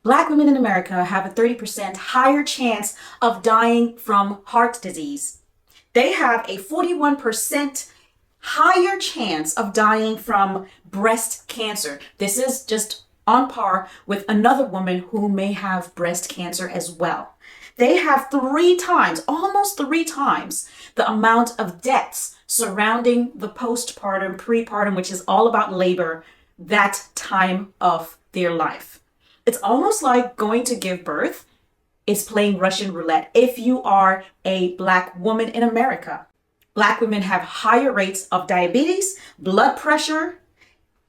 Black women in America have a 30% higher chance of dying from heart disease. They have a 41% higher chance of dying from breast cancer. This is just on par with another woman who may have breast cancer as well. They have 3 times, almost 3 times, the amount of deaths surrounding the postpartum, prepartum, which is all about labor, that time of their life. It's almost like going to give birth is playing Russian roulette if you are a Black woman in America. Black women have higher rates of diabetes, blood pressure,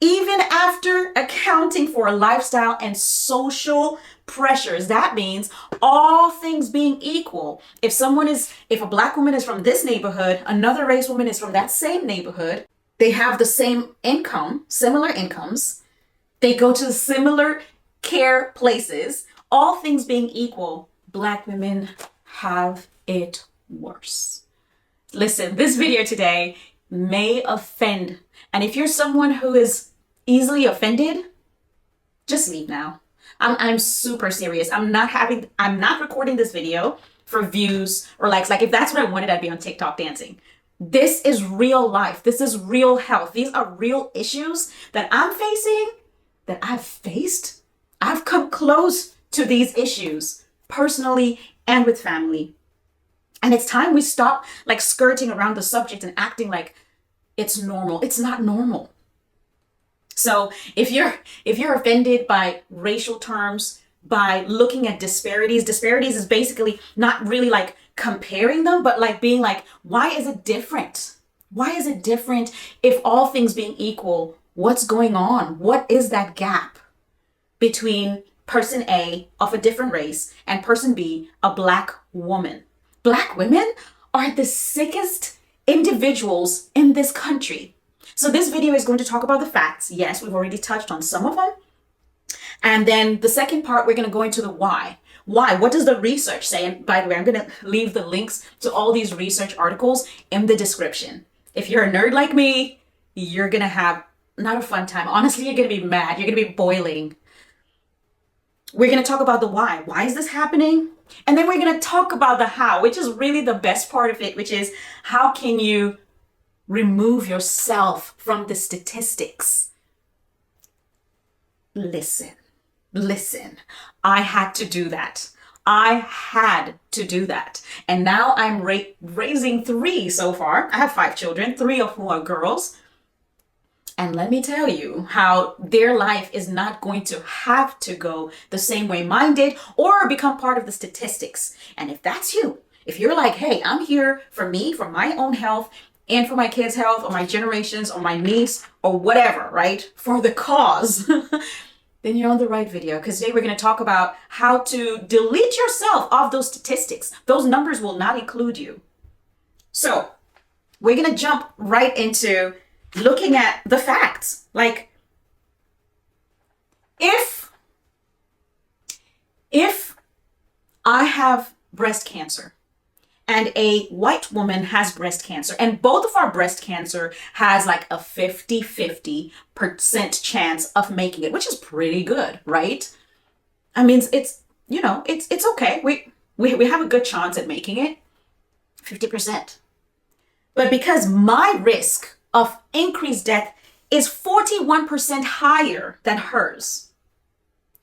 even after accounting for lifestyle and social pressures. That means all things being equal. If a Black woman is from this neighborhood, another race woman is from that same neighborhood, they have the same income, similar incomes, they go to similar care places, all things being equal, Black women have it worse. Listen, this video today may offend, and if you're someone who is easily offended, just leave now. I'm super serious. I'm not recording this video for views or likes. Like if that's what I wanted, I'd be on TikTok dancing. This is real life. This is real health. These are real issues that I'm facing, that I've faced. I've come close to these issues personally and with family. And it's time we stop like skirting around the subject and acting like it's normal. It's not normal. So if you're offended by racial terms, by looking at disparities is basically not really like comparing them, but like being like, why is it different? Why is it different if all things being equal? What's going on? What is that gap between person A of a different race and person B, a Black woman? Black women are the sickest individuals in this country. So this video is going to talk about the facts. Yes, we've already touched on some of them. And then the second part, we're going to go into the why. Why? What does the research say? And by the way, I'm going to leave the links to all these research articles in the description. If you're a nerd like me, you're going to have not a fun time. Honestly, you're going to be mad. You're going to be boiling. We're going to talk about the why. Why is this happening? And then we're going to talk about the how, which is really the best part of it, which is how can you remove yourself from the statistics? Listen. I had to do that. And now I'm raising 3 so far. I have 5 children, 3 of whom are girls. And let me tell you how their life is not going to have to go the same way mine did or become part of the statistics. And if that's you, if you're like, hey, I'm here for me, for my own health and for my kids' health or my generations or my niece or whatever, right? For the cause, then you're on the right video. Because today we're going to talk about how to delete yourself off those statistics. Those numbers will not include you. So we're going to jump right into looking at the facts. Like if I have breast cancer and a white woman has breast cancer and both of our breast cancer has like a 50-50% chance of making it, which is pretty good, right? I mean, it's okay. We have a good chance at making it, 50%. But because my risk of increased death is 41% higher than hers,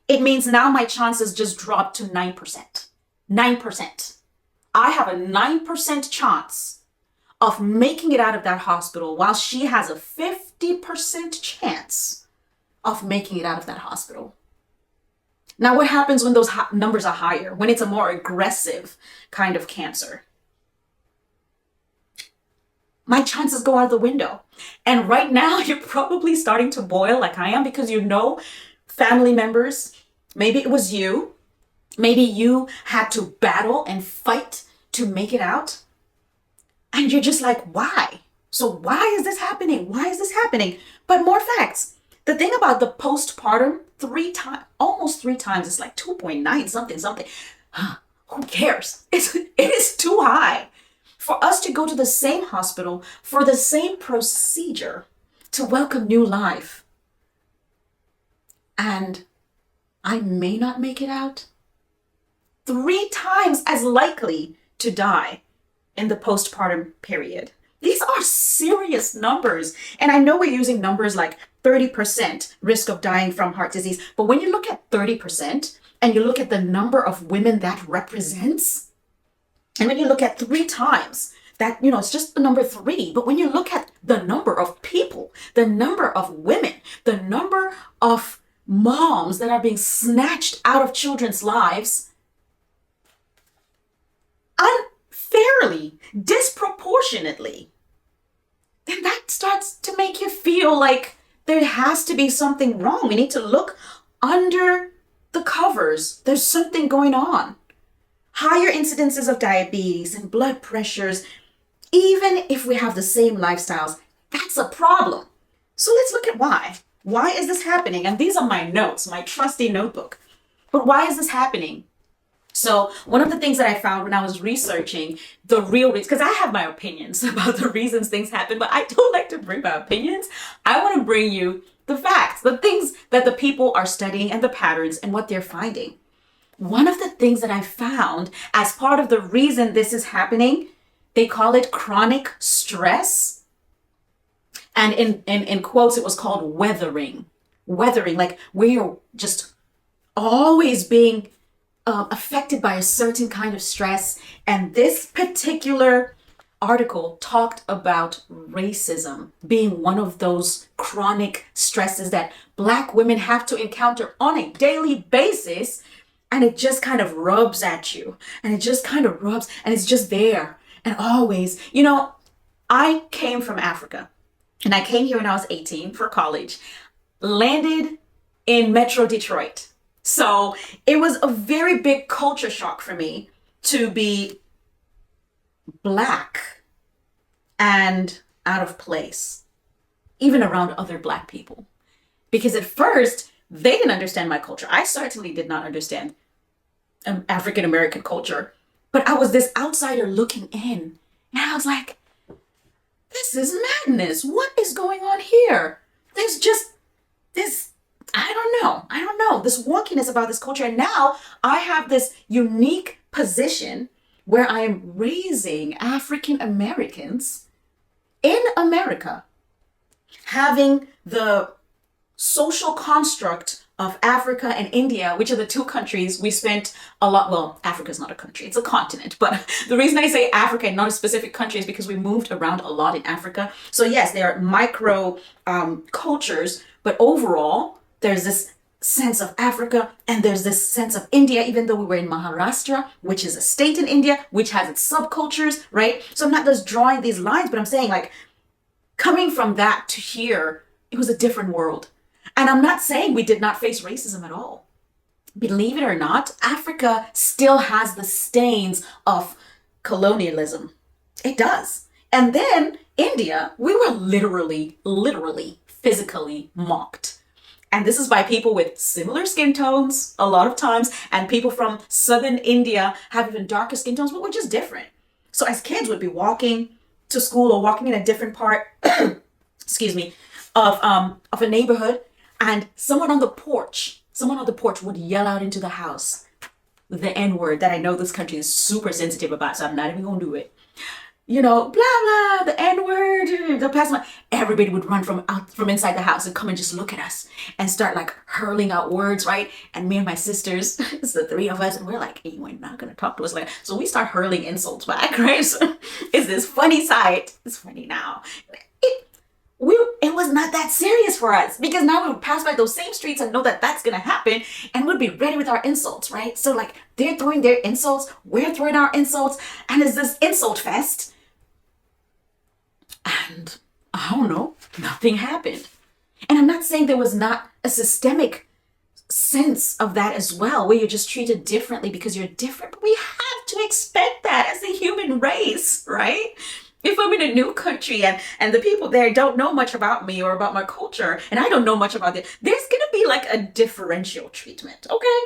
it means now my chances just dropped to 9%. 9%. I have a 9% chance of making it out of that hospital while she has a 50% chance of making it out of that hospital. Now, what happens when those numbers are higher, when it's a more aggressive kind of cancer? My chances go out the window. And right now, you're probably starting to boil like I am because family members, maybe it was you, maybe you had to battle and fight to make it out. And you're just like, why? So why is this happening? Why is this happening? But more facts. The thing about the postpartum, almost 3 times, it's like 2.9 something. Who cares? It is too high for us to go to the same hospital for the same procedure to welcome new life. And I may not make it out. 3 times as likely to die in the postpartum period. These are serious numbers. And I know we're using numbers like 30% risk of dying from heart disease, but when you look at 30% and you look at the number of women that represents, and when you look at 3 times, that, it's just the number 3. But when you look at the number of people, the number of women, the number of moms that are being snatched out of children's lives unfairly, disproportionately, then that starts to make you feel like there has to be something wrong. We need to look under the covers. There's something going on. Higher incidences of diabetes and blood pressures, even if we have the same lifestyles, that's a problem. So let's look at why. Why is this happening? And these are my notes, my trusty notebook. But why is this happening? So one of the things that I found when I was researching the real reasons, because I have my opinions about the reasons things happen, but I don't like to bring my opinions. I want to bring you the facts, the things that the people are studying and the patterns and what they're finding. One of the things that I found as part of the reason this is happening, they call it chronic stress. And in quotes, it was called weathering. Weathering, like where you're just always being affected by a certain kind of stress. And this particular article talked about racism being one of those chronic stresses that Black women have to encounter on a daily basis. And it just kind of rubs at you. And it just kind of rubs and it's just there. And always, I came from Africa. And I came here when I was 18 for college, landed in Metro Detroit. So it was a very big culture shock for me to be Black and out of place, even around other Black people. Because at first, they didn't understand my culture. I certainly did not understand African American culture, but I was this outsider looking in. And I was like, this is madness. What is going on here? There's just this, I don't know, this wonkiness about this culture. And now I have this unique position where I am raising African Americans in America, having the social construct of Africa and India, which are the 2 countries we spent a lot, well, Africa's not a country, it's a continent. But the reason I say Africa and not a specific country is because we moved around a lot in Africa. So yes, there are micro cultures, but overall, there's this sense of Africa and there's this sense of India, even though we were in Maharashtra, which is a state in India, which has its subcultures, right? So I'm not just drawing these lines, but I'm saying like coming from that to here, it was a different world. And I'm not saying we did not face racism at all. Believe it or not, Africa still has the stains of colonialism. It does. And then India, we were literally, physically mocked. And this is by people with similar skin tones a lot of times. And people from southern India have even darker skin tones, but we're just different. So as kids would be walking to school or walking in a different part, excuse me, of a neighborhood, and someone on the porch would yell out into the house the N-word that I know this country is super sensitive about, so I'm not even gonna do it. Blah, blah, the N-word, the past one. Everybody would run from inside the house and come and just look at us and start like hurling out words, right? And me and my sisters, it's the 3 of us, and we're like, hey, you ain't not gonna talk to us like that. So we start hurling insults back, right? So it's this funny sight. It's funny now. It was not that serious for us because now we would pass by those same streets and know that that's going to happen and we'd be ready with our insults, right? So like they're throwing their insults, we're throwing our insults, and it's this insult fest. And I don't know, nothing happened. And I'm not saying there was not a systemic sense of that as well, where you're just treated differently because you're different, but we have to expect that as a human race, right? If I'm in a new country and the people there don't know much about me or about my culture, and I don't know much about it, there's going to be like a differential treatment, okay?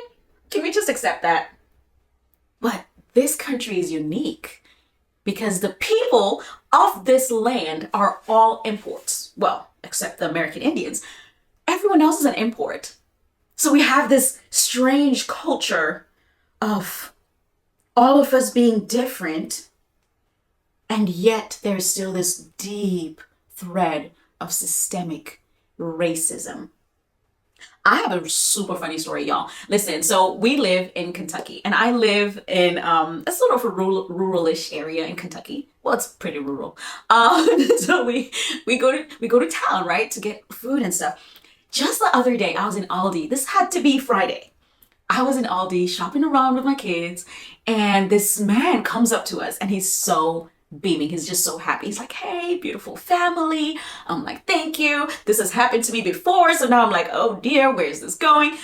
Can we just accept that? But this country is unique because the people of this land are all imports. Well, except the American Indians. Everyone else is an import. So we have this strange culture of all of us being different, and yet there's still this deep thread of systemic racism. I have a super funny story, y'all. Listen, so we live in Kentucky, and I live in a sort of a ruralish area in Kentucky. Well, it's pretty rural. So we go to town, right, to get food and stuff. Just the other day, I was in Aldi. This had to be Friday. I was in Aldi shopping around with my kids, and this man comes up to us, and he's so beaming. He's just so happy. He's like, "Hey, beautiful family." I'm like, "Thank you. This has happened to me before." So now I'm like, "Oh dear, where's this going?"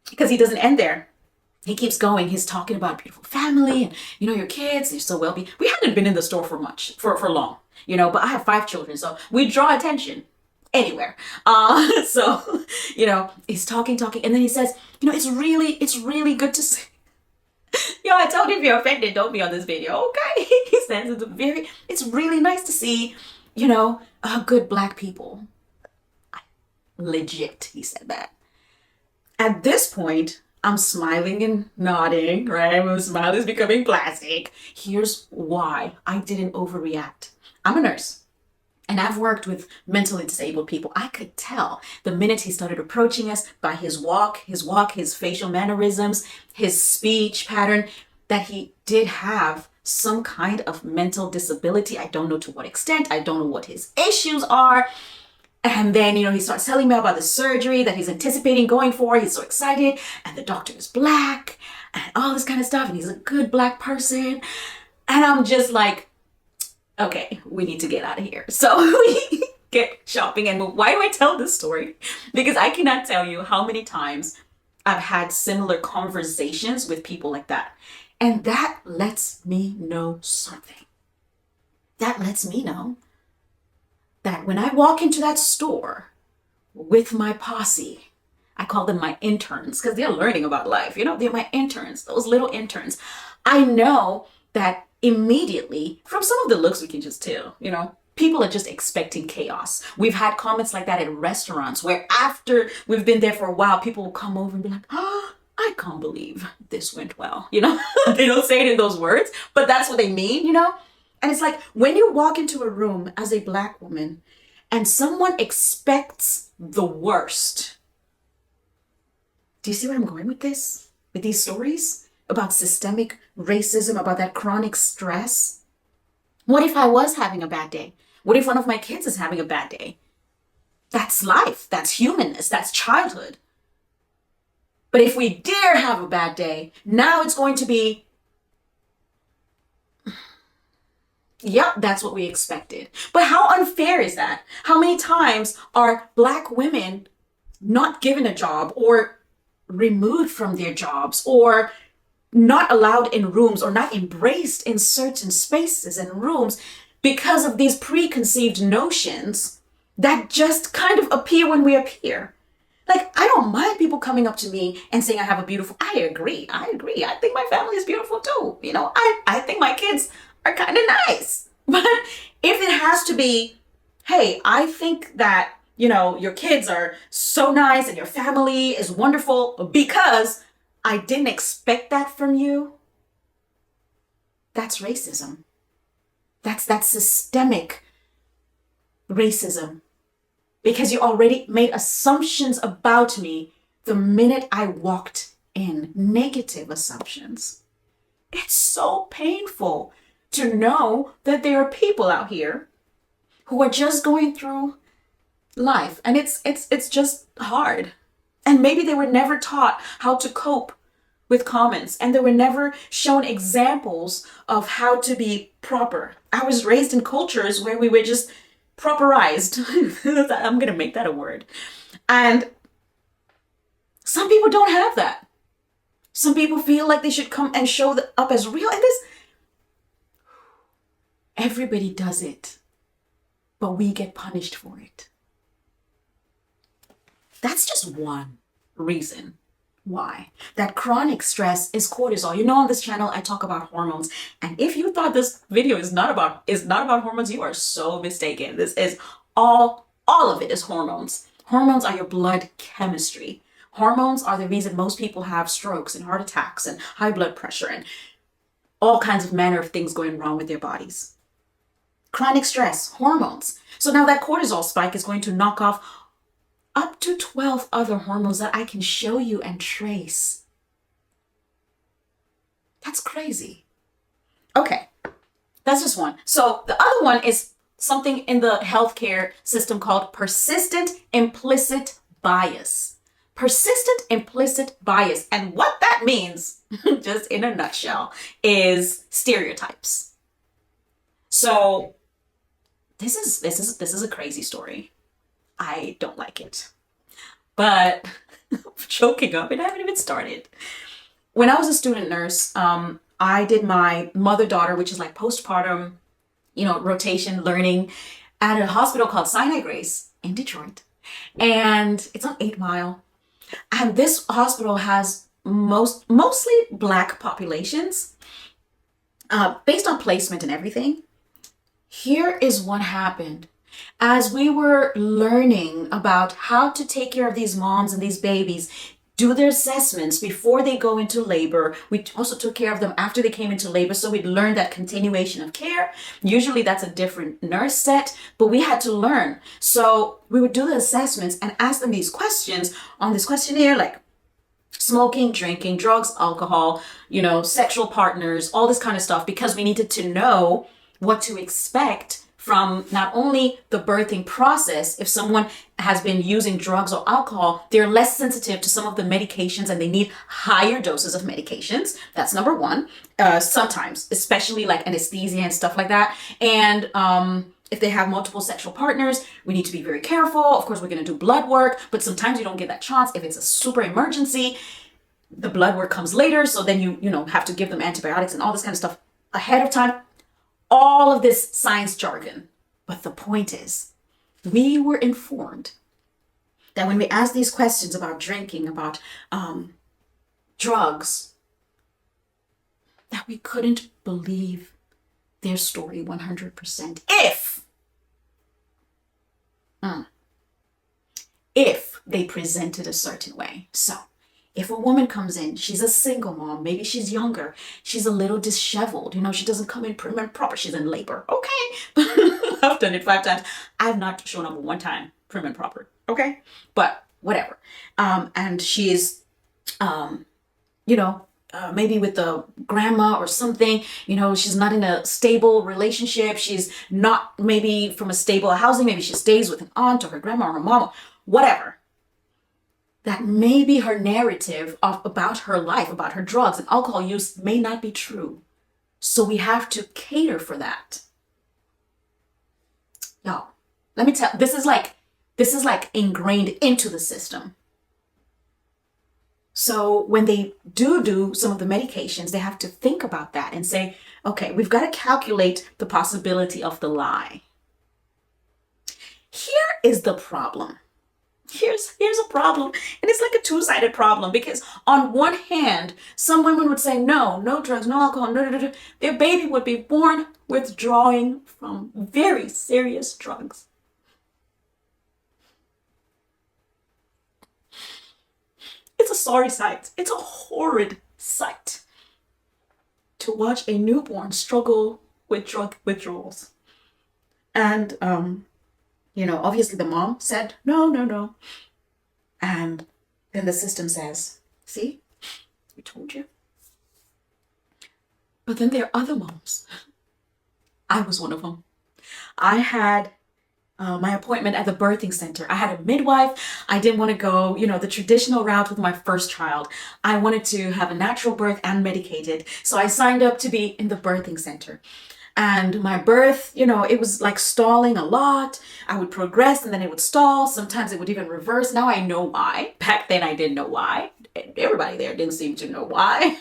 Because he doesn't end there. He keeps going. He's talking about beautiful family and, your kids, they're so well-being. We hadn't been in the store for long, but I have 5 children, so we draw attention anywhere. So, he's talking, and then he says, it's really good to see. Yo, I told you if you're offended, don't be on this video, okay? He says it's really nice to see, good Black people. Legit, he said that. At this point, I'm smiling and nodding, right? My smile is becoming plastic. Here's why I didn't overreact. I'm a nurse. And I've worked with mentally disabled people. I could tell the minute he started approaching us by his walk, his facial mannerisms, his speech pattern, that he did have some kind of mental disability. I don't know to what extent. I don't know what his issues are. And then, he starts telling me about the surgery that he's anticipating going for. He's so excited. And the doctor is Black and all this kind of stuff. And he's a good Black person. And I'm just like, okay, we need to get out of here. So we get shopping. And why do I tell this story? Because I cannot tell you how many times I've had similar conversations with people like that. And that lets me know something. That lets me know that when I walk into that store with my posse, I call them my interns because they're learning about life. They're my interns, those little interns. I know that immediately, from some of the looks, we can just tell, people are just expecting chaos. We've had comments like that at restaurants where after we've been there for a while, people will come over and be like, "Oh, I can't believe this went well." They don't say it in those words, but that's what they mean, And it's like when you walk into a room as a Black woman and someone expects the worst. Do you see where I'm going with this? With these stories? About systemic racism, about that chronic stress? What if I was having a bad day? What if one of my kids is having a bad day? That's life. That's humanness. That's childhood. But if we dare have a bad day, now it's going to be, yep, that's what we expected. But how unfair is that? How many times are Black women not given a job or removed from their jobs or not allowed in rooms or not embraced in certain spaces and rooms because of these preconceived notions that just kind of appear when we appear? Like, I don't mind people coming up to me and saying I have a beautiful, I agree. I think my family is beautiful too. I think my kids are kind of nice. But if it has to be, hey, I think that, your kids are so nice and your family is wonderful because I didn't expect that from you, that's racism. That's systemic racism. Because you already made assumptions about me the minute I walked in. Negative assumptions. It's so painful to know that there are people out here who are just going through life. And it's just hard. And maybe they were never taught how to cope with comments, and they were never shown examples of how to be proper. I was raised in cultures where we were just properized. I'm going to make that a word. And some people don't have that. Some people feel like they should come and show up as real. And everybody does it, but we get punished for it. That's just one reason why. That chronic stress is cortisol. On this channel, I talk about hormones. And if you thought this video is not about hormones, you are so mistaken. This is all of it is hormones. Hormones are your blood chemistry. Hormones are the reason most people have strokes and heart attacks and high blood pressure and all kinds of manner of things going wrong with their bodies. Chronic stress, hormones. So now that cortisol spike is going to knock off up to 12 other hormones that I can show you and trace. That's crazy. Okay, that's just one. So the other one is something in the healthcare system called persistent implicit bias. Persistent implicit bias. And what that means, just in a nutshell, is stereotypes. So this is a crazy story. I don't like it. But I'm choking up and I haven't even started. When I was a student nurse, I did my mother-daughter, which is like postpartum, rotation learning at a hospital called Sinai Grace in Detroit. And it's on 8 Mile. And this hospital has mostly Black populations, based on placement and everything. Here is what happened. As we were learning about how to take care of these moms and these babies, do their assessments before they go into labor. We also took care of them after they came into labor. So we'd learn that continuation of care. Usually that's a different nurse set, but we had to learn. So we would do the assessments and ask them these questions on this questionnaire, like smoking, drinking, drugs, alcohol, sexual partners, all this kind of stuff, because we needed to know what to expect from not only the birthing process. If someone has been using drugs or alcohol, they're less sensitive to some of the medications and they need higher doses of medications. That's number one. Sometimes, especially like anesthesia and stuff like that. And if they have multiple sexual partners, we need to be very careful. Of course, we're going to do blood work, but sometimes you don't get that chance. If it's a super emergency, the blood work comes later. So then you have to give them antibiotics and all this kind of stuff ahead of time. All of this science jargon. But the point is, we were informed that when we asked these questions about drinking, about drugs, that we couldn't believe their story 100% if they presented a certain way. So if a woman comes in, she's a single mom, maybe she's younger, she's a little disheveled, she doesn't come in prim and proper, she's in labor. Okay. I've done it 5 times. I've not shown up 1 time prim and proper. Okay. But whatever. And she's, maybe with a grandma or something, she's not in a stable relationship. She's not maybe from a stable housing. Maybe she stays with an aunt or her grandma or her mama, whatever. That maybe her narrative about her life, about her drugs and alcohol use may not be true. So we have to cater for that. Yo, let me tell, this is like ingrained into the system. So when they do some of the medications, they have to think about that and say, okay, we've got to calculate the possibility of the lie. Here is the problem. Here's a problem. And it's like a 2-sided problem, because on one hand, some women would say, no drugs, no alcohol, no. Their baby would be born withdrawing from very serious drugs. It's a sorry sight. It's a horrid sight to watch a newborn struggle with drug withdrawals. And, obviously the mom said, no. And then the system says, see, we told you. But then there are other moms. I was one of them. I had my appointment at the birthing center. I had a midwife. I didn't want to go, the traditional route with my first child. I wanted to have a natural birth and medicated. So I signed up to be in the birthing center. And my birth, it was like stalling a lot. I would progress and then it would stall. Sometimes it would even reverse. Now I know why. Back then I didn't know why. Everybody there didn't seem to know why.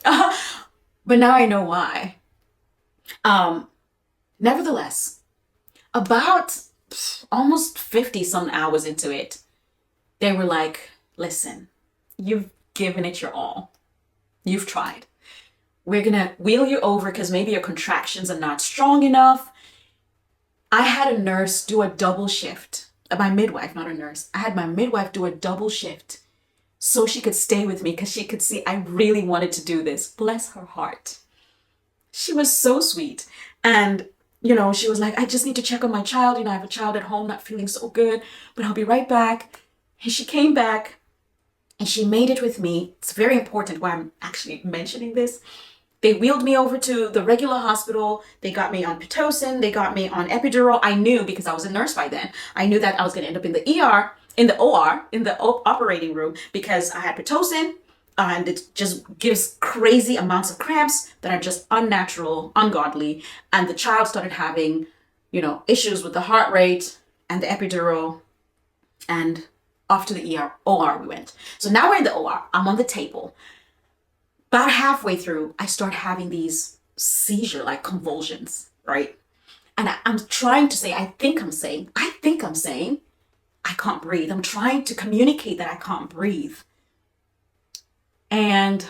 But now I know why. Nevertheless, about almost 50 some hours into it, they were like, listen, you've given it your all. You've tried. We're going to wheel you over because maybe your contractions are not strong enough. I had a nurse do a double shift. My midwife, not a nurse. I had my midwife do a double shift so she could stay with me because she could see I really wanted to do this. Bless her heart. She was so sweet. And, she was like, I just need to check on my child. I have a child at home not feeling so good, but I'll be right back. And she came back and she made it with me. It's very important why I'm actually mentioning this. They wheeled me over to the regular hospital. They got me on Pitocin. They got me on epidural. I knew, because I was a nurse by then, I knew that I was going to end up in the ER, in the OR, in the operating room, because I had Pitocin, and it just gives crazy amounts of cramps that are just unnatural, ungodly. And the child started having, issues with the heart rate and the epidural, and off to the OR we went. So now we're in the OR. I'm on the table. About halfway through, I start having these seizure-like convulsions, right? And I'm trying to say, I think I'm saying, I can't breathe. I'm trying to communicate that I can't breathe. And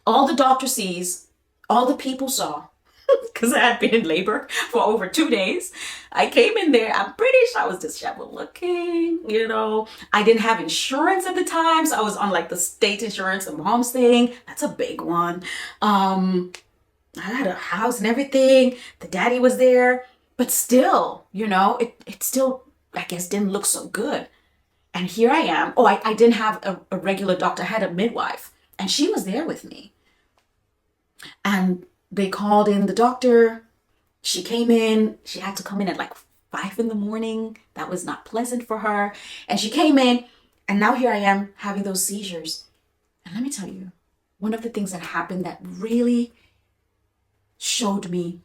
all the doctor sees, all the people saw, because I had been in labor for over 2 days. I came in there, I'm pretty sure I was disheveled looking, I didn't have insurance at the time, so I was on like the state insurance, the mom's thing. That's a big one. I had a house and everything. The daddy was there, but still, it still, I guess, didn't look so good. And here I am. Oh, I didn't have a regular doctor. I had a midwife, and she was there with me. And they called in the doctor. She came in. She had to come in at like 5 a.m. That was not pleasant for her. And she came in, and now here I am having those seizures. And let me tell you, one of the things that happened that really showed me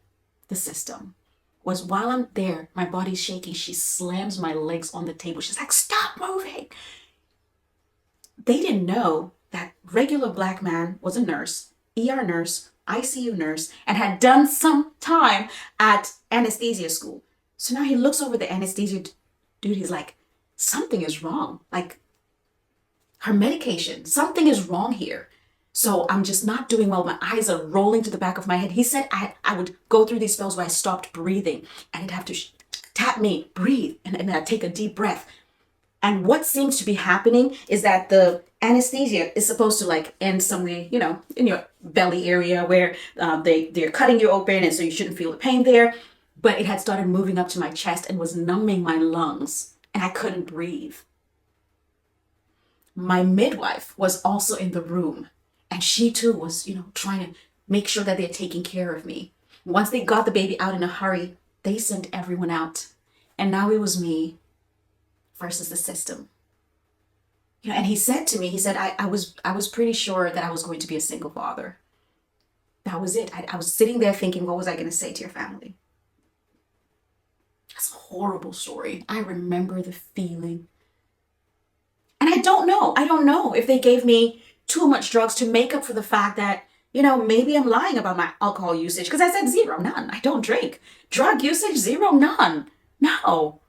the system was, while I'm there, my body's shaking. She slams my legs on the table. She's like, stop moving. They didn't know that regular black man was a nurse, ER nurse, ICU nurse, and had done some time at anesthesia school. So now he looks over the anesthesia dude. He's like, something is wrong. Like, her medication, something is wrong here. So I'm just not doing well. My eyes are rolling to the back of my head. He said I would go through these spells where I stopped breathing, and he'd have to tap me, breathe, and I'd take a deep breath. And what seems to be happening is that the anesthesia is supposed to like end somewhere, in your belly area where they're cutting you open, and so you shouldn't feel the pain there. But it had started moving up to my chest and was numbing my lungs, and I couldn't breathe. My midwife was also in the room, and she too was, trying to make sure that they're taking care of me. Once they got the baby out in a hurry, they sent everyone out. And now it was me versus the system. And he said to me, I was pretty sure that I was going to be a single father. That was it. I was sitting there thinking, what was I going to say to your family? That's a horrible story. I remember the feeling. And I don't know if they gave me too much drugs to make up for the fact that, maybe I'm lying about my alcohol usage, because I said 0, none. I don't drink. Drug usage, 0, none. No.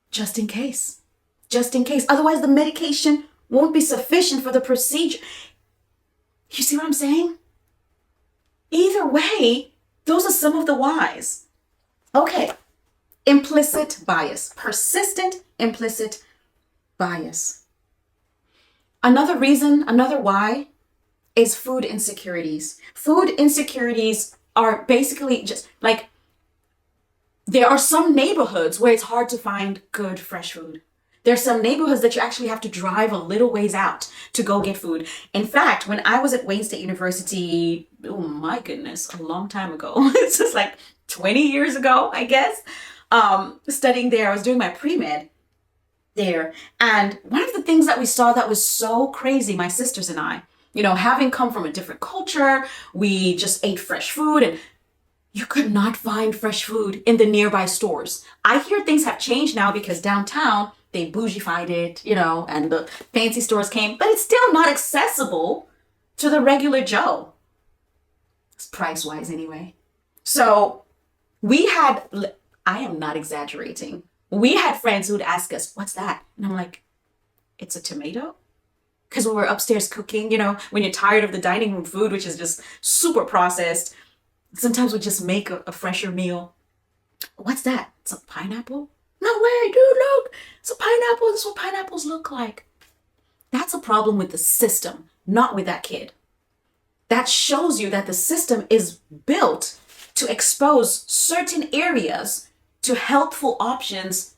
Just in case. Otherwise, the medication won't be sufficient for the procedure. You see what I'm saying? Either way, those are some of the whys. Okay. Implicit bias. Persistent implicit bias. Another reason, another why, is food insecurities. Food insecurities are basically just like, there are some neighborhoods where it's hard to find good fresh food. There's some neighborhoods that you actually have to drive a little ways out to go get food. In fact, when I was at Wayne State University, oh my goodness, a long time ago, it's just like 20 years ago, I guess, studying there, I was doing my pre-med there. And one of the things that we saw that was so crazy, my sisters and I, having come from a different culture, we just ate fresh food, and you could not find fresh food in the nearby stores. I hear things have changed now because downtown, they bougified it, and the fancy stores came, but it's still not accessible to the regular Joe. It's price-wise anyway. So I am not exaggerating. We had friends who would ask us, what's that? And I'm like, it's a tomato? Because when we're upstairs cooking, when you're tired of the dining room food, which is just super processed, sometimes we just make a fresher meal. What's that? It's a pineapple? No way, dude, look, it's a pineapple. This is what pineapples look like. That's a problem with the system, not with that kid. That shows you that the system is built to expose certain areas to healthful options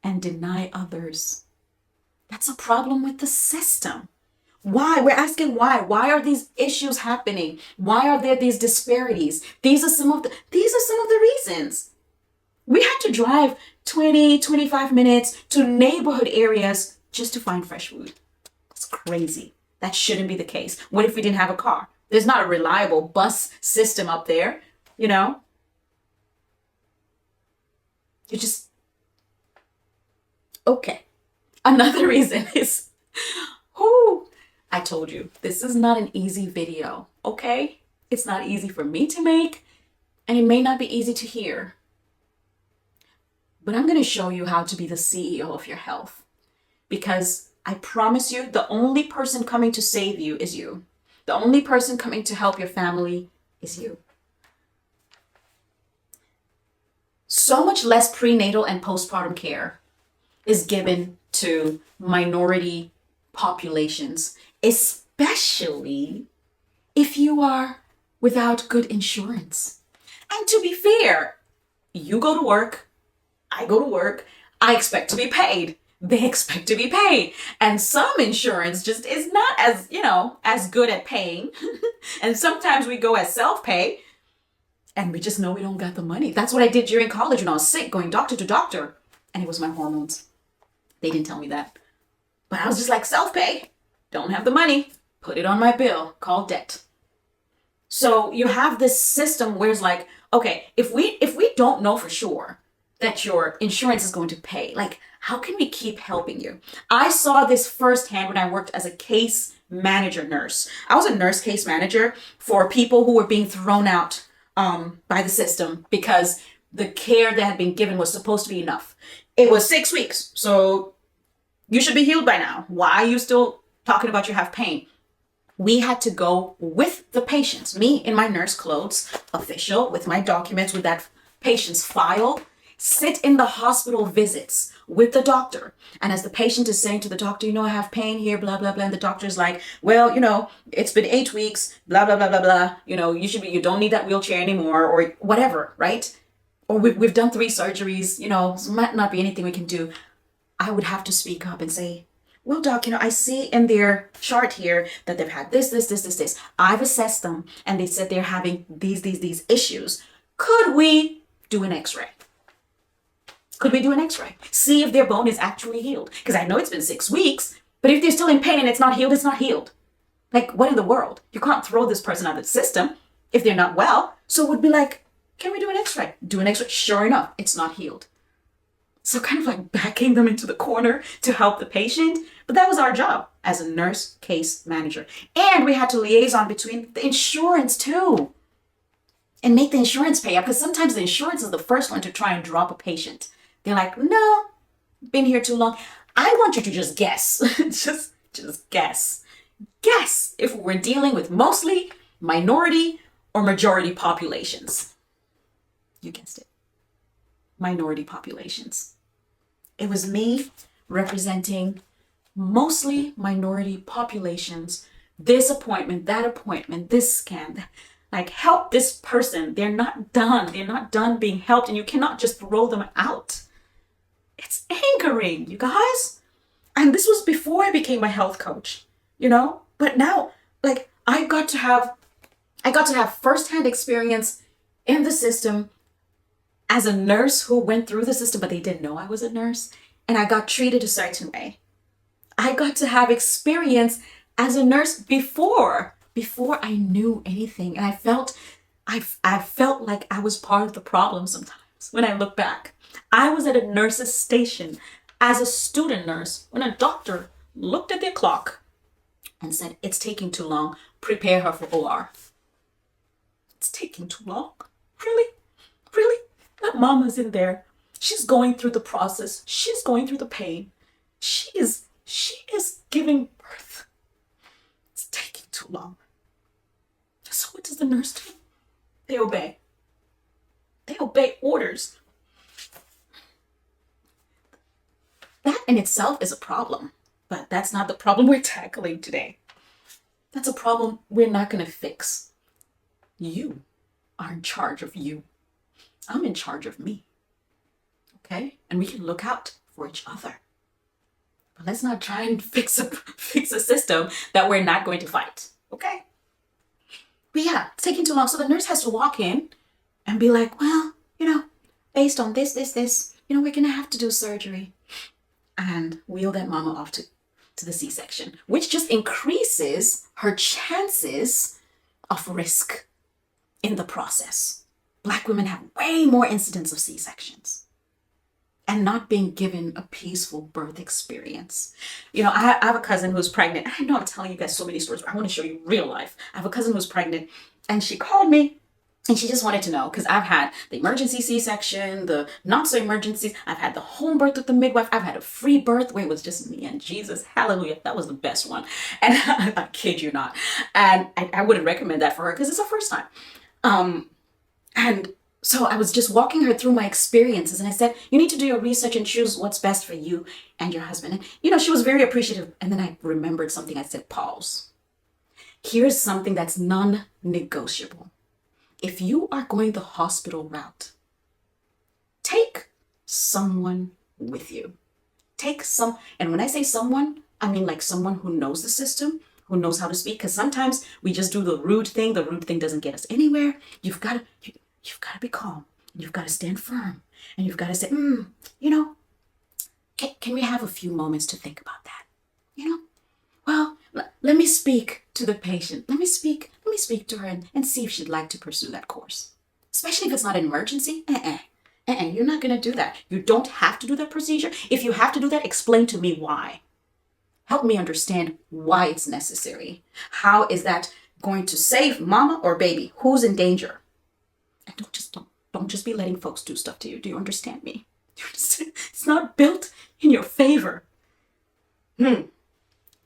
and deny others. That's a problem with the system. Why? We're asking why. Why are these issues happening? Why are there these disparities? These are some of the reasons. We had to drive 20, 25 minutes to neighborhood areas just to find fresh food. It's crazy. That shouldn't be the case. What if we didn't have a car? There's not a reliable bus system up there, you know? You just... Okay. Another reason is, I told you, this is not an easy video, okay? It's not easy for me to make, and it may not be easy to hear. But I'm going to show you how to be the CEO of your health. Because I promise you, the only person coming to save you is you. The only person coming to help your family is you. So much less prenatal and postpartum care is given to minority populations, especially if you are without good insurance. And to be fair, you go to work, I go to work, I expect to be paid. They expect to be paid. And some insurance just is not as, as good at paying. And sometimes we go as self-pay and we just know we don't got the money. That's what I did during college when I was sick, going doctor to doctor. And it was my hormones. They didn't tell me that. But I was just like, self-pay, don't have the money, put it on my bill, called debt. So you have this system where it's like, okay, if we don't know for sure that your insurance is going to pay, like, how can we keep helping you? I saw this firsthand when I worked as a case manager nurse. I was a nurse case manager for people who were being thrown out by the system because the care that had been given was supposed to be enough. It was 6 weeks, so you should be healed by now. Why are you still talking about you have pain? We had to go with the patients, me in my nurse clothes, official, with my documents, with that patient's file, sit in the hospital visits with the doctor. And as the patient is saying to the doctor, I have pain here, blah, blah, blah. And the doctor's like, well, it's been 8 weeks, blah, blah, blah, blah, blah. You don't need that wheelchair anymore or whatever, right? Or we've done 3 surgeries, so might not be anything we can do. I would have to speak up and say, well, doc, I see in their chart here that they've had this. I've assessed them and they said they're having these issues. Could we do an x-ray? Could we do an x-ray? See if their bone is actually healed. Because I know it's been 6 weeks, but if they're still in pain and it's not healed, it's not healed. Like, what in the world? You can't throw this person out of the system if they're not well. So it would be like, can we do an x-ray? Do an x-ray. Sure enough, it's not healed. So kind of like backing them into the corner to help the patient. But that was our job as a nurse case manager. And we had to liaison between the insurance too. And make the insurance pay up. Because sometimes the insurance is the first one to try and drop a patient. They're like, no, been here too long. I want you to just guess. just guess. Guess if we're dealing with mostly minority or majority populations. You guessed it. Minority populations. It was me representing mostly minority populations. This appointment, that appointment, this scan. Like, help this person. They're not done. They're not done being helped. And you cannot just throw them out. It's angering, you guys. And this was before I became a health coach, But now, like, I got to have firsthand experience in the system as a nurse who went through the system, but they didn't know I was a nurse. And I got treated a certain way. I got to have experience as a nurse before I knew anything. And I felt like I was part of the problem sometimes when I look back. I was at a nurse's station as a student nurse when a doctor looked at their clock and said, it's taking too long. Prepare her for OR. It's taking too long. Really? Really? That mama's in there. She's going through the process. She's going through the pain. She is giving birth. It's taking too long. So what does the nurse do? They obey. They obey orders. That in itself is a problem, but that's not the problem we're tackling today. That's a problem we're not going to fix. You are in charge of you. I'm in charge of me. Okay? And we can look out for each other. But let's not try and fix a system that we're not going to fight. Okay? But yeah, it's taking too long. So the nurse has to walk in and be like, well, based on this, we're going to have to do surgery. And wheel that mama off to the C-section, which just increases her chances of risk in the process. Black women have way more incidents of C-sections and not being given a peaceful birth experience. I have a cousin who's pregnant. I know I'm telling you guys so many stories, but I want to show you real life. I have a cousin who's pregnant, and she called me. And she just wanted to know, because I've had the emergency C-section, the not so emergencies. I've had the home birth with the midwife. I've had a free birth where it was just me and Jesus. Hallelujah. That was the best one. And I kid you not. And I wouldn't recommend that for her because it's her first time. And so I was just walking her through my experiences. And I said, you need to do your research and choose what's best for you and your husband. And, she was very appreciative. And then I remembered something. I said, pause. Here's something that's non-negotiable. If you are going the hospital route, take someone with you. And when I say someone, I mean like someone who knows the system, who knows how to speak. Because sometimes we just do the rude thing. The rude thing doesn't get us anywhere. You've got to be calm. You've got to stand firm. And you've got to say, can we have a few moments to think about that? Well, let me speak to the patient. Let me speak to her and see if she'd like to pursue that course. Especially if it's not an emergency. You're not going to do that. You don't have to do that procedure. If you have to do that, explain to me why. Help me understand why it's necessary. How is that going to save mama or baby? Who's in danger? And don't just be letting folks do stuff to you. Do you understand me? Do you understand? It's not built in your favor.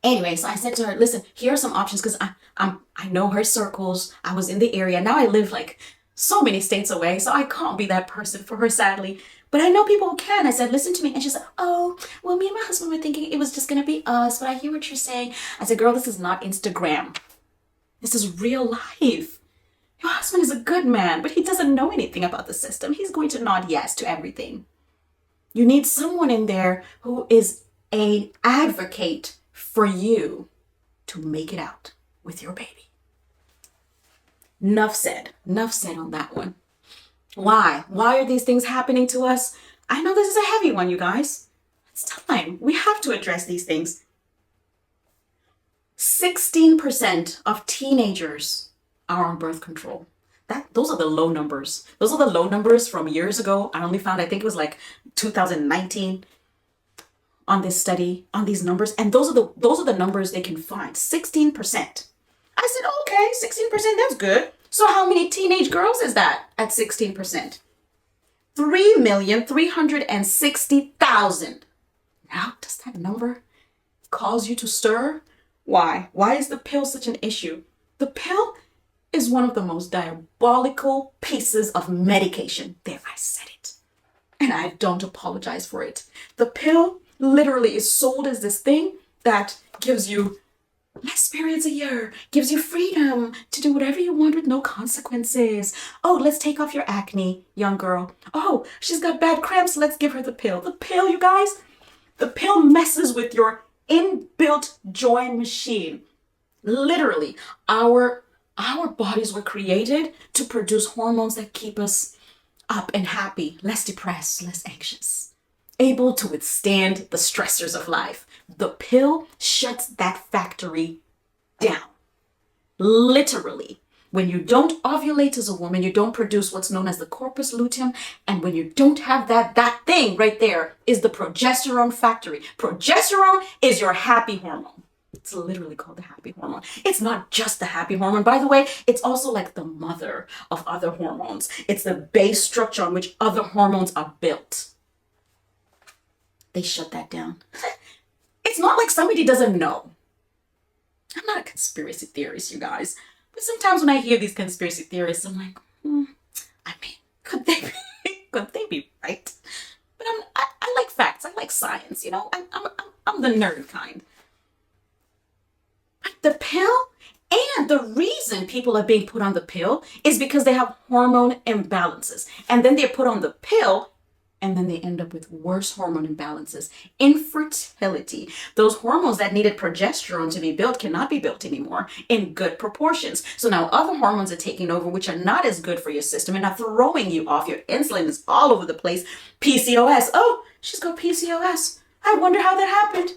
Anyway, so I said to her, listen, here are some options, because I know her circles. I was in the area. Now I live like so many states away, so I can't be that person for her, sadly. But I know people who can. I said, listen to me. And she said, oh, well, me and my husband were thinking it was just going to be us, but I hear what you're saying. I said, girl, this is not Instagram. This is real life. Your husband is a good man, but he doesn't know anything about the system. He's going to nod yes to everything. You need someone in there who is an advocate for you to make it out with your baby. Enough said on that one. Why are these things happening to us? I know this is a heavy one, you guys. It's time. We have to address these things. 16% of teenagers are on birth control. Those are the low numbers. Those are the low numbers from years ago. I think it was like 2019. On this study, on these numbers, and those are the numbers they can find. 16%. I said, okay, 16%, that's good. So how many teenage girls is that at 16%? 3,360,000. Now, does that number cause you to stir? Why? Why is the pill such an issue? The pill is one of the most diabolical pieces of medication. There, I said it. And I don't apologize for it. The pill literally is sold as this thing that gives you less periods a year, gives you freedom to do whatever you want with no consequences. Oh, let's take off your acne, young girl. Oh, she's got bad cramps. Let's give her the pill. The pill, you guys, the pill messes with your inbuilt joy machine. Literally, our bodies were created to produce hormones that keep us up and happy, less depressed, less anxious, able to withstand the stressors of life. The pill shuts that factory down. Literally, when you don't ovulate as a woman, you don't produce what's known as the corpus luteum. And when you don't have that thing right there is the progesterone factory. Progesterone is your happy hormone. It's literally called the happy hormone. It's not just the happy hormone, by the way. It's also like the mother of other hormones. It's the base structure on which other hormones are built. They shut that down. It's not like somebody doesn't know. I'm not a conspiracy theorist, you guys. But sometimes when I hear these conspiracy theorists, I'm like, could they be right? But I like facts. I like science, you know. I'm the nerd kind. But the pill, and the reason people are being put on the pill is because they have hormone imbalances. And then they're put on the pill and then they end up with worse hormone imbalances. Infertility. Those hormones that needed progesterone to be built cannot be built anymore in good proportions. So now other hormones are taking over, which are not as good for your system and are throwing you off. Your insulin is all over the place. PCOS. Oh, she's got PCOS. I wonder how that happened.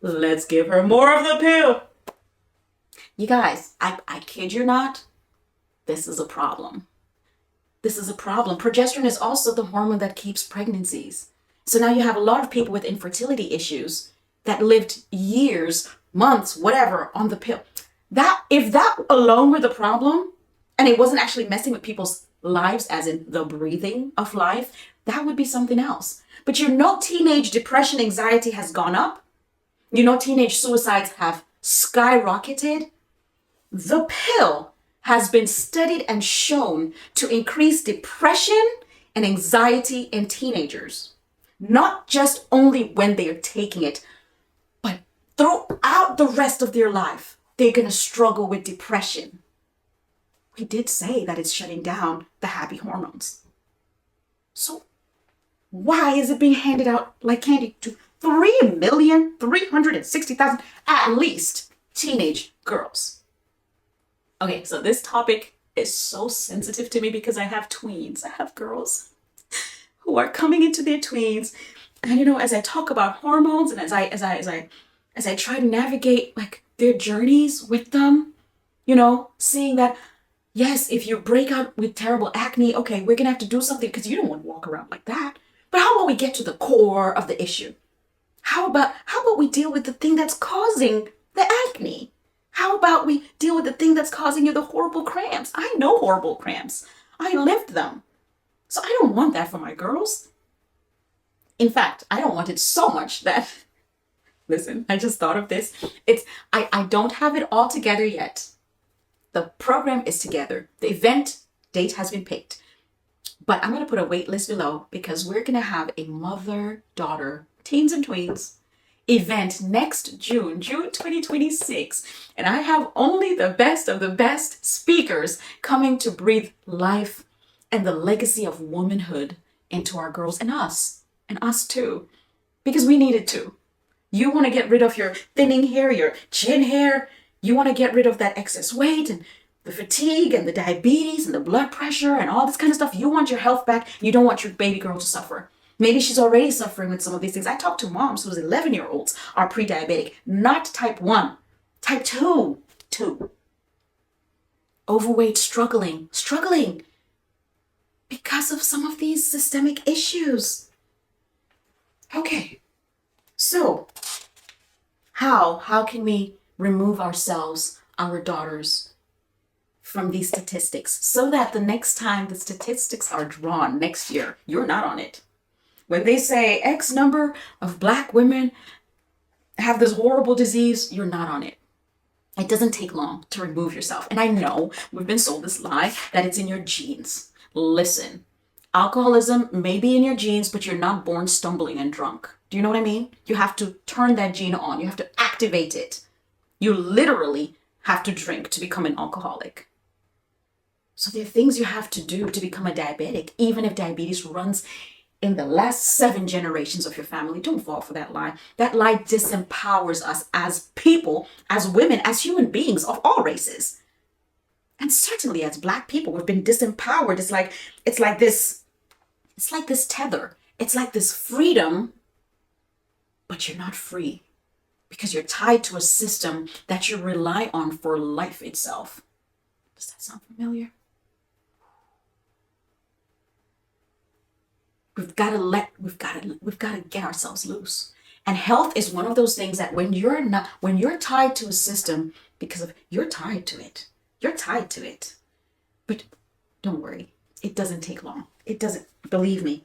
Let's give her more of the pill. You guys, I kid you not, this is a problem. This is a problem. Progesterone is also the hormone that keeps pregnancies. So now you have a lot of people with infertility issues that lived years, months, whatever, on the pill. If that alone were the problem, and it wasn't actually messing with people's lives, as in the breathing of life, that would be something else. But you know, teenage depression, anxiety has gone up. You know, teenage suicides have skyrocketed. The pill has been studied and shown to increase depression and anxiety in teenagers. Not just only when they are taking it, but throughout the rest of their life, they're going to struggle with depression. We did say that it's shutting down the happy hormones. So why is it being handed out like candy to 3,360,000 at least teenage girls? Okay, so this topic is so sensitive to me because I have tweens. I have girls who are coming into their tweens. And you know, as I talk about hormones and as I try to navigate like their journeys with them, you know, seeing that, yes, if you break out with terrible acne, okay, we're gonna have to do something because you don't want to walk around like that. But how about we get to the core of the issue? How about we deal with the thing that's causing the acne? How about we deal with the thing that's causing you the horrible cramps? I know horrible cramps. I lived them. So I don't want that for my girls. In fact, I don't want it so much that, listen, I just thought of this. I don't have it all together yet. The program is together. The event date has been picked. But I'm going to put a wait list below because we're going to have a mother-daughter, teens and tweens, event next June 2026. And I have only the best of the best speakers coming to breathe life and the legacy of womanhood into our girls and us too, because we need it too. You want to get rid of your thinning hair, your chin hair. You want to get rid of that excess weight and the fatigue and the diabetes and the blood pressure and all this kind of stuff. You want your health back. You don't want your baby girl to suffer. Maybe she's already suffering with some of these things. I talk to moms whose 11-year-olds are pre-diabetic, not type 1, type 2. Overweight, struggling because of some of these systemic issues. Okay, so how can we remove ourselves, our daughters, from these statistics so that the next time the statistics are drawn next year, you're not on it? When they say X number of Black women have this horrible disease, you're not on it. It doesn't take long to remove yourself. And I know we've been sold this lie that it's in your genes. Listen, alcoholism may be in your genes, but you're not born stumbling and drunk. Do you know what I mean? You have to turn that gene on. You have to activate it. You literally have to drink to become an alcoholic. So there are things you have to do to become a diabetic, even if diabetes runs in the last 7 generations of your family. Don't fall for that lie. That lie disempowers us as people, as women, as human beings of all races. And certainly as Black people, we've been disempowered. It's like this tether. It's like this freedom, but you're not free because you're tied to a system that you rely on for life itself. Does that sound familiar? We've got to get ourselves loose. And health is one of those things that when you're tied to a system, you're tied to it. You're tied to it. But don't worry. It doesn't take long. It doesn't, believe me.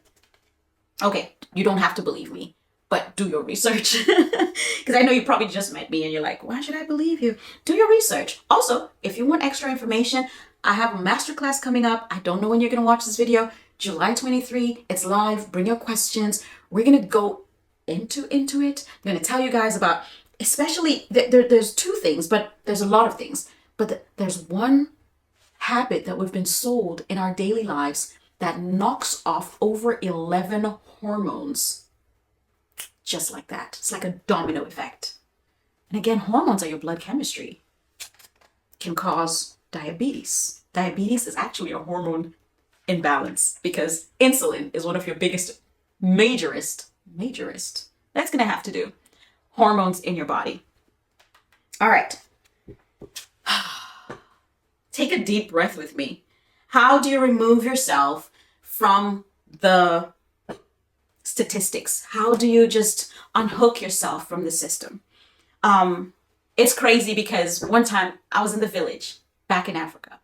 Okay, you don't have to believe me, but do your research. Because I know you probably just met me and you're like, why should I believe you? Do your research. Also, if you want extra information, I have a masterclass coming up. I don't know when you're going to watch this video. July 23, it's live. Bring your questions. We're going to go into it. I'm going to tell you guys about, especially, there's two things, but there's a lot of things. But there's one habit that we've been sold in our daily lives that knocks off over 11 hormones. Just like that. It's like a domino effect. And again, hormones are your blood chemistry. Can cause diabetes. Diabetes is actually a hormone imbalance because insulin is one of your biggest, majorest, that's going to have to do hormones in your body. All right. Take a deep breath with me. How do you remove yourself from the statistics? How do you just unhook yourself from the system? It's crazy because one time I was in the village back in Africa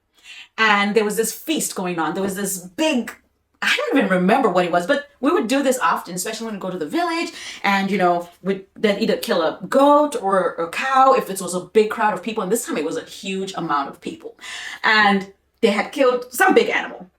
and there was this feast going on. There was this big, I don't even remember what it was, but we would do this often, especially when we go to the village and, we'd then either kill a goat or a cow if it was a big crowd of people. And this time it was a huge amount of people. And they had killed some big animal,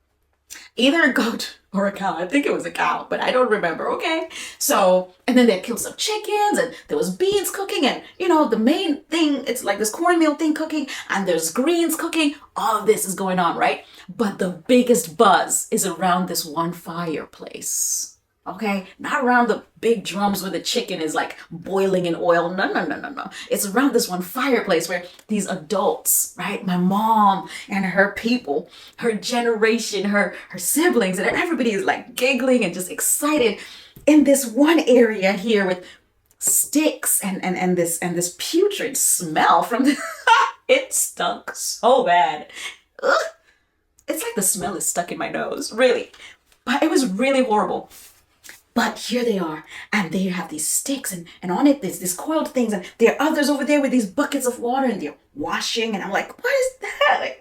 either a goat or a cow. I think it was a cow, but I don't remember. Okay. So, and then they killed some chickens and there was beans cooking and, the main thing, it's like this cornmeal thing cooking and there's greens cooking. All of this is going on, right? But the biggest buzz is around this one fireplace. Okay. Not around the big drums where the chicken is like boiling in oil. No. It's around this one fireplace where these adults, right? My mom and her people, her generation, her siblings, and everybody is like giggling and just excited in this one area here with sticks and this putrid smell from the it stunk so bad. Ugh. It's like the smell is stuck in my nose, really. But it was really horrible. But here they are, and they have these sticks, and on it there's these coiled things, and there are others over there with these buckets of water, and they're washing, and I'm like, what is that?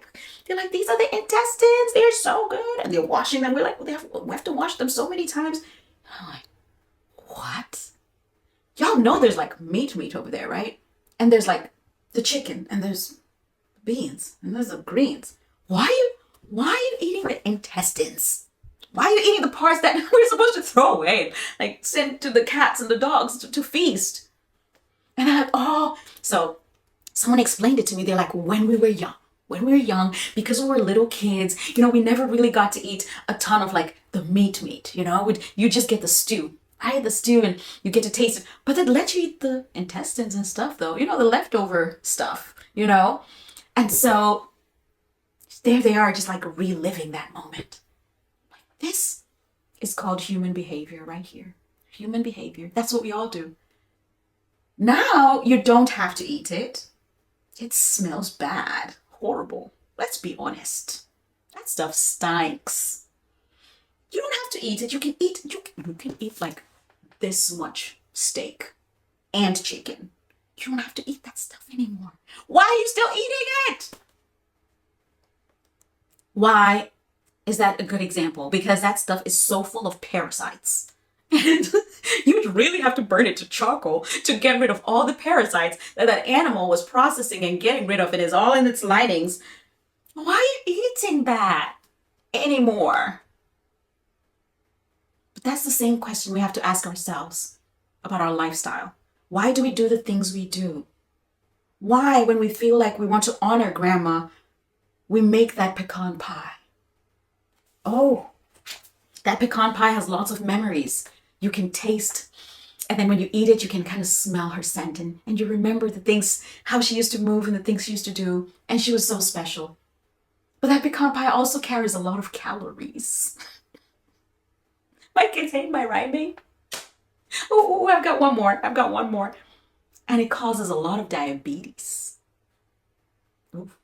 They're like, these are the intestines, they're so good, and they're washing them. We're like, we have to wash them so many times. I'm like, what? Y'all know there's like meat over there, right? And there's like the chicken, and there's beans, and there's the greens. Why are you eating the intestines? Why are you eating the parts that we're supposed to throw away? Like send to the cats and the dogs to feast. And I'm like, oh. So someone explained it to me. They're like, when we were young, because we were little kids, we never really got to eat a ton of like the meat, you just get the stew. I had the stew and you get to taste it. But they'd let you eat the intestines and stuff though, the leftover stuff, And so there they are just like reliving that moment. This is called human behavior right here. Human behavior. That's what we all do. Now you don't have to eat it. It smells bad. Horrible. Let's be honest. That stuff stinks. You don't have to eat it. You can eat like this much steak and chicken. You don't have to eat that stuff anymore. Why are you still eating it? Why? Is that a good example? Because that stuff is so full of parasites. And you would really have to burn it to charcoal to get rid of all the parasites that animal was processing and getting rid of. It is all in its linings. Why are you eating that anymore? But that's the same question we have to ask ourselves about our lifestyle. Why do we do the things we do? Why, when we feel like we want to honor grandma, we make that pecan pie? Oh, that pecan pie has lots of memories. You can taste, and then when you eat it, you can kind of smell her scent, and you remember the things, how she used to move and the things she used to do, and she was so special. But that pecan pie also carries a lot of calories. My kids hate my rhyming. Oh, I've got one more. And it causes a lot of diabetes. Oof.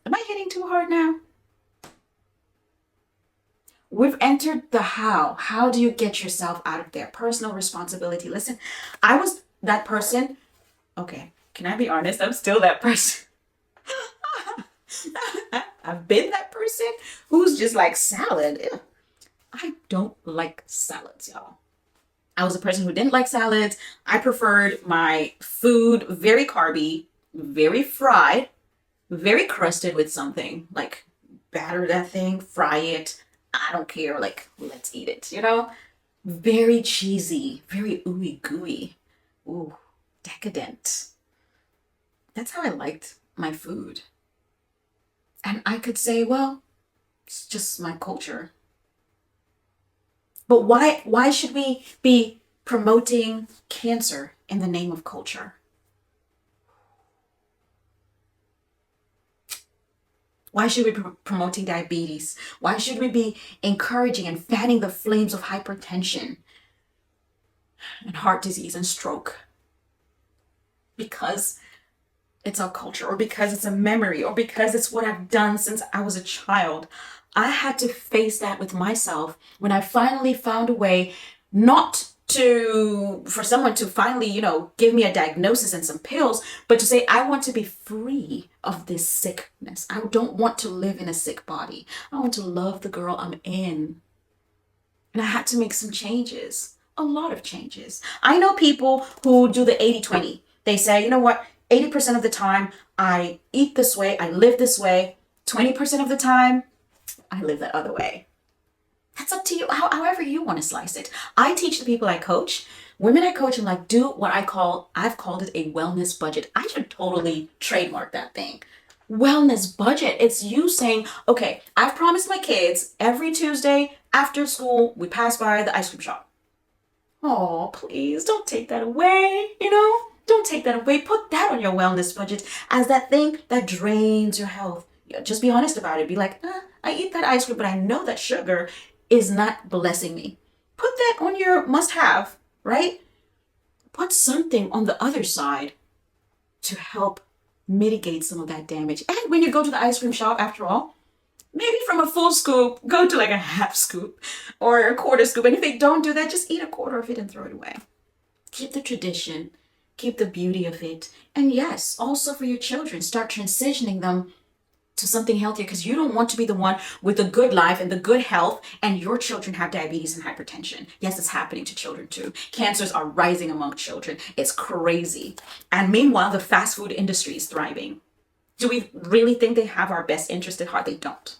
Am I hitting too hard now? We've entered the how. How do you get yourself out of there? Personal responsibility. Listen, I was that person. Okay, can I be honest? I'm still that person. I've been that person who's just like salad. Ew. I don't like salads, y'all. I was a person who didn't like salads. I preferred my food very carby, very fried, very crusted with something. Like batter that thing, fry it. I don't care, like, let's eat it, very cheesy, very ooey gooey. Ooh, decadent. That's how I liked my food. And I could say, well, it's just my culture. But why should we be promoting cancer in the name of culture? Why should we be promoting diabetes? Why should we be encouraging and fanning the flames of hypertension and heart disease and stroke? Because it's our culture, or because it's a memory, or because it's what I've done since I was a child. I had to face that with myself when I finally found a way not for someone to finally, give me a diagnosis and some pills, but to say, I want to be free of this sickness. I don't want to live in a sick body. I want to love the girl I'm in. And I had to make some changes, a lot of changes. I know people who do the 80-20. They say, you know what? 80% of the time, I eat this way, I live this way. 20% of the time, I live that other way. That's up to you, however you want to slice it. I teach the people I coach, women I coach, I'm like, do what I've called it a wellness budget. I should totally trademark that thing. Wellness budget. It's you saying, okay, I've promised my kids every Tuesday after school, we pass by the ice cream shop. Oh, please don't take that away, Don't take that away. Put that on your wellness budget as that thing that drains your health. Just be honest about it. Be like, I eat that ice cream, but I know that sugar is not blessing me. Put that on your must-have, right? Put something on the other side to help mitigate some of that damage. And when you go to the ice cream shop, after all, maybe from a full scoop, go to like a half scoop or a quarter scoop. And if they don't do that, just eat a quarter of it and throw it away. Keep the tradition. Keep the beauty of it. And yes, also for your children, start transitioning them to something healthier, because you don't want to be the one with the good life and the good health and your children have diabetes and hypertension. Yes, it's happening to children too. Cancers are rising among children. It's crazy. And meanwhile, the fast food industry is thriving. Do we really think they have our best interest at heart? They don't.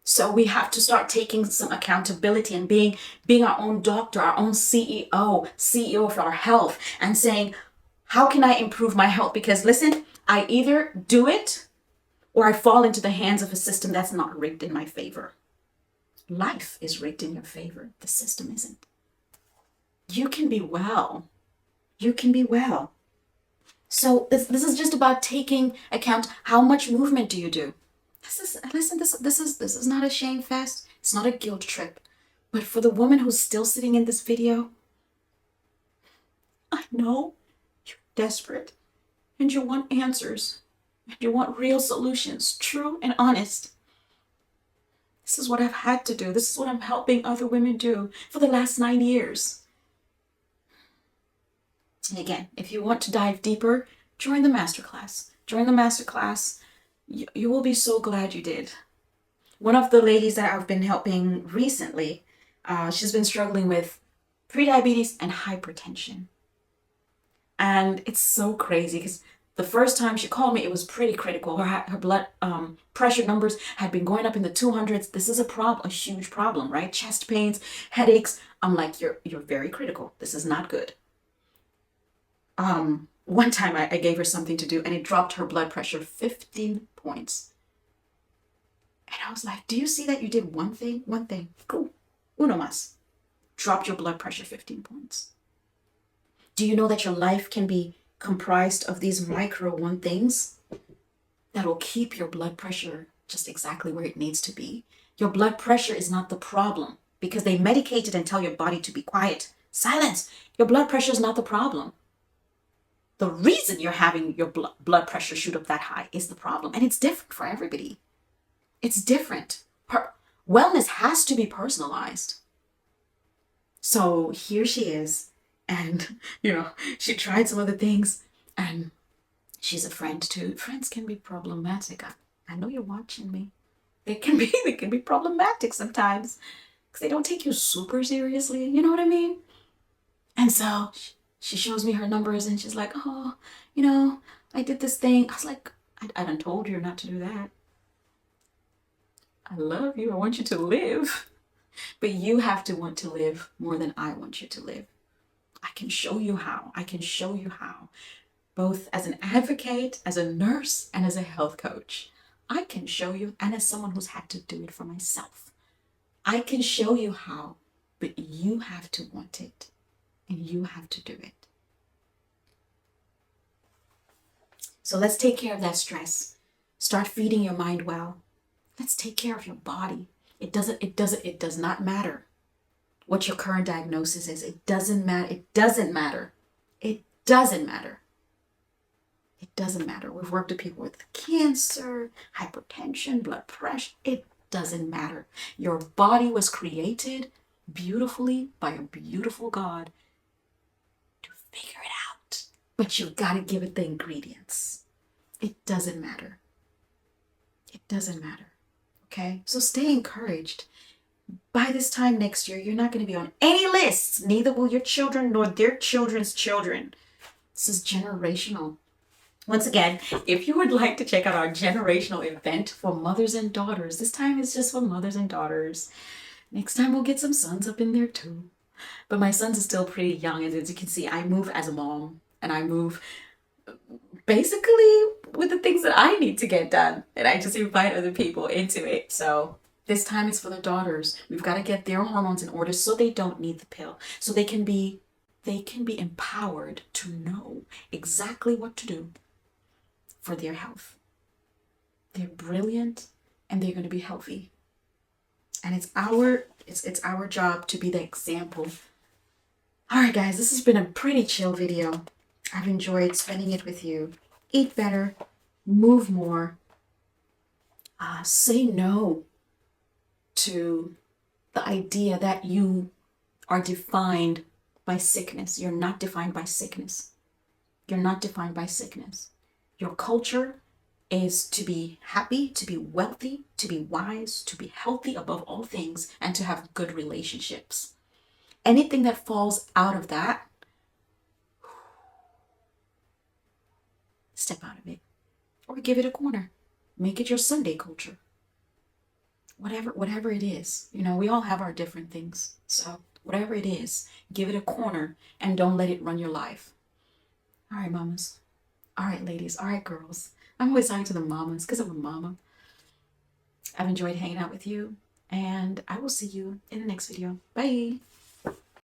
So we have to start taking some accountability and being our own doctor, our own CEO of our health, and saying, how can I improve my health? Because listen, I either do it or I fall into the hands of a system that's not rigged in my favor. Life is rigged in your favor. The system isn't. You can be well. You can be well. So this is just about taking account. How much movement do you do? This is not a shame fest. It's not a guilt trip. But for the woman who's still sitting in this video, I know you're desperate and you want answers and you want real solutions, true and honest. This is what I've had to do. This is what I'm helping other women do for the last 9 years. And again, if you want to dive deeper, join the masterclass. Join the masterclass. You will be so glad you did. One of the ladies that I've been helping recently, she's been struggling with prediabetes and hypertension. And it's so crazy because the first time she called me, it was pretty critical. Her blood pressure numbers had been going up in the 200s. This is a huge problem, right? Chest pains, headaches. I'm like, you're very critical. This is not good. One time I gave her something to do and it dropped her blood pressure 15 points. And I was like, do you see that you did one thing? One thing. Cool. Uno más. Dropped your blood pressure 15 points. Do you know that your life can be comprised of these micro one things that will keep your blood pressure just exactly where it needs to be? Your blood pressure is not the problem because they medicate it and tell your body to be quiet. Silence. Your blood pressure is not the problem. The reason you're having your blood pressure shoot up that high is the problem. And it's different for everybody. It's different. Wellness has to be personalized. So here she is. And, she tried some other things. And she's a friend too. Friends can be problematic. I know you're watching me. They can be problematic sometimes. Because they don't take you super seriously. You know what I mean? And so she shows me her numbers and she's like, oh, I did this thing. I was like, I done told you not to do that. I love you. I want you to live. But you have to want to live more than I want you to live. I can show you how. I can show you how. Both as an advocate, as a nurse, and as a health coach. I can show you, and as someone who's had to do it for myself. I can show you how, but you have to want it, and you have to do it. So let's take care of that stress. Start feeding your mind well. Let's take care of your body. It does not matter what your current diagnosis is. It doesn't matter. It doesn't matter. It doesn't matter. It doesn't matter. We've worked with people with cancer, hypertension, blood pressure. It doesn't matter. Your body was created beautifully by a beautiful God to figure it out. But you've got to give it the ingredients. It doesn't matter. It doesn't matter. Okay? So stay encouraged. By this time next year, you're not going to be on any lists. Neither will your children nor their children's children. This is generational. Once again, if you would like to check out our generational event for mothers and daughters, this time it's just for mothers and daughters. Next time we'll get some sons up in there too. But my sons are still pretty young, and as you can see, I move as a mom, and I move basically with the things that I need to get done, and I just invite other people into it. So this time it's for the daughters. We've got to get their hormones in order so they don't need the pill, so they can be empowered to know exactly what to do for their health. They're brilliant, and they're going to be healthy. And it's our job to be the example. All right, guys, this has been a pretty chill video. I've enjoyed spending it with you. Eat better, move more, say no to the idea that you are defined by sickness. You're not defined by sickness. You're not defined by sickness. Your culture is to be happy, to be wealthy, to be wise, to be healthy above all things, and to have good relationships. Anything that falls out of that, step out of it, or give it a corner. Make it your Sunday culture. Whatever it is, we all have our different things. So whatever it is, give it a corner and don't let it run your life. All right, mamas. All right, ladies. All right, girls. I'm always talking to the mamas because I'm a mama. I've enjoyed hanging out with you, and I will see you in the next video. Bye.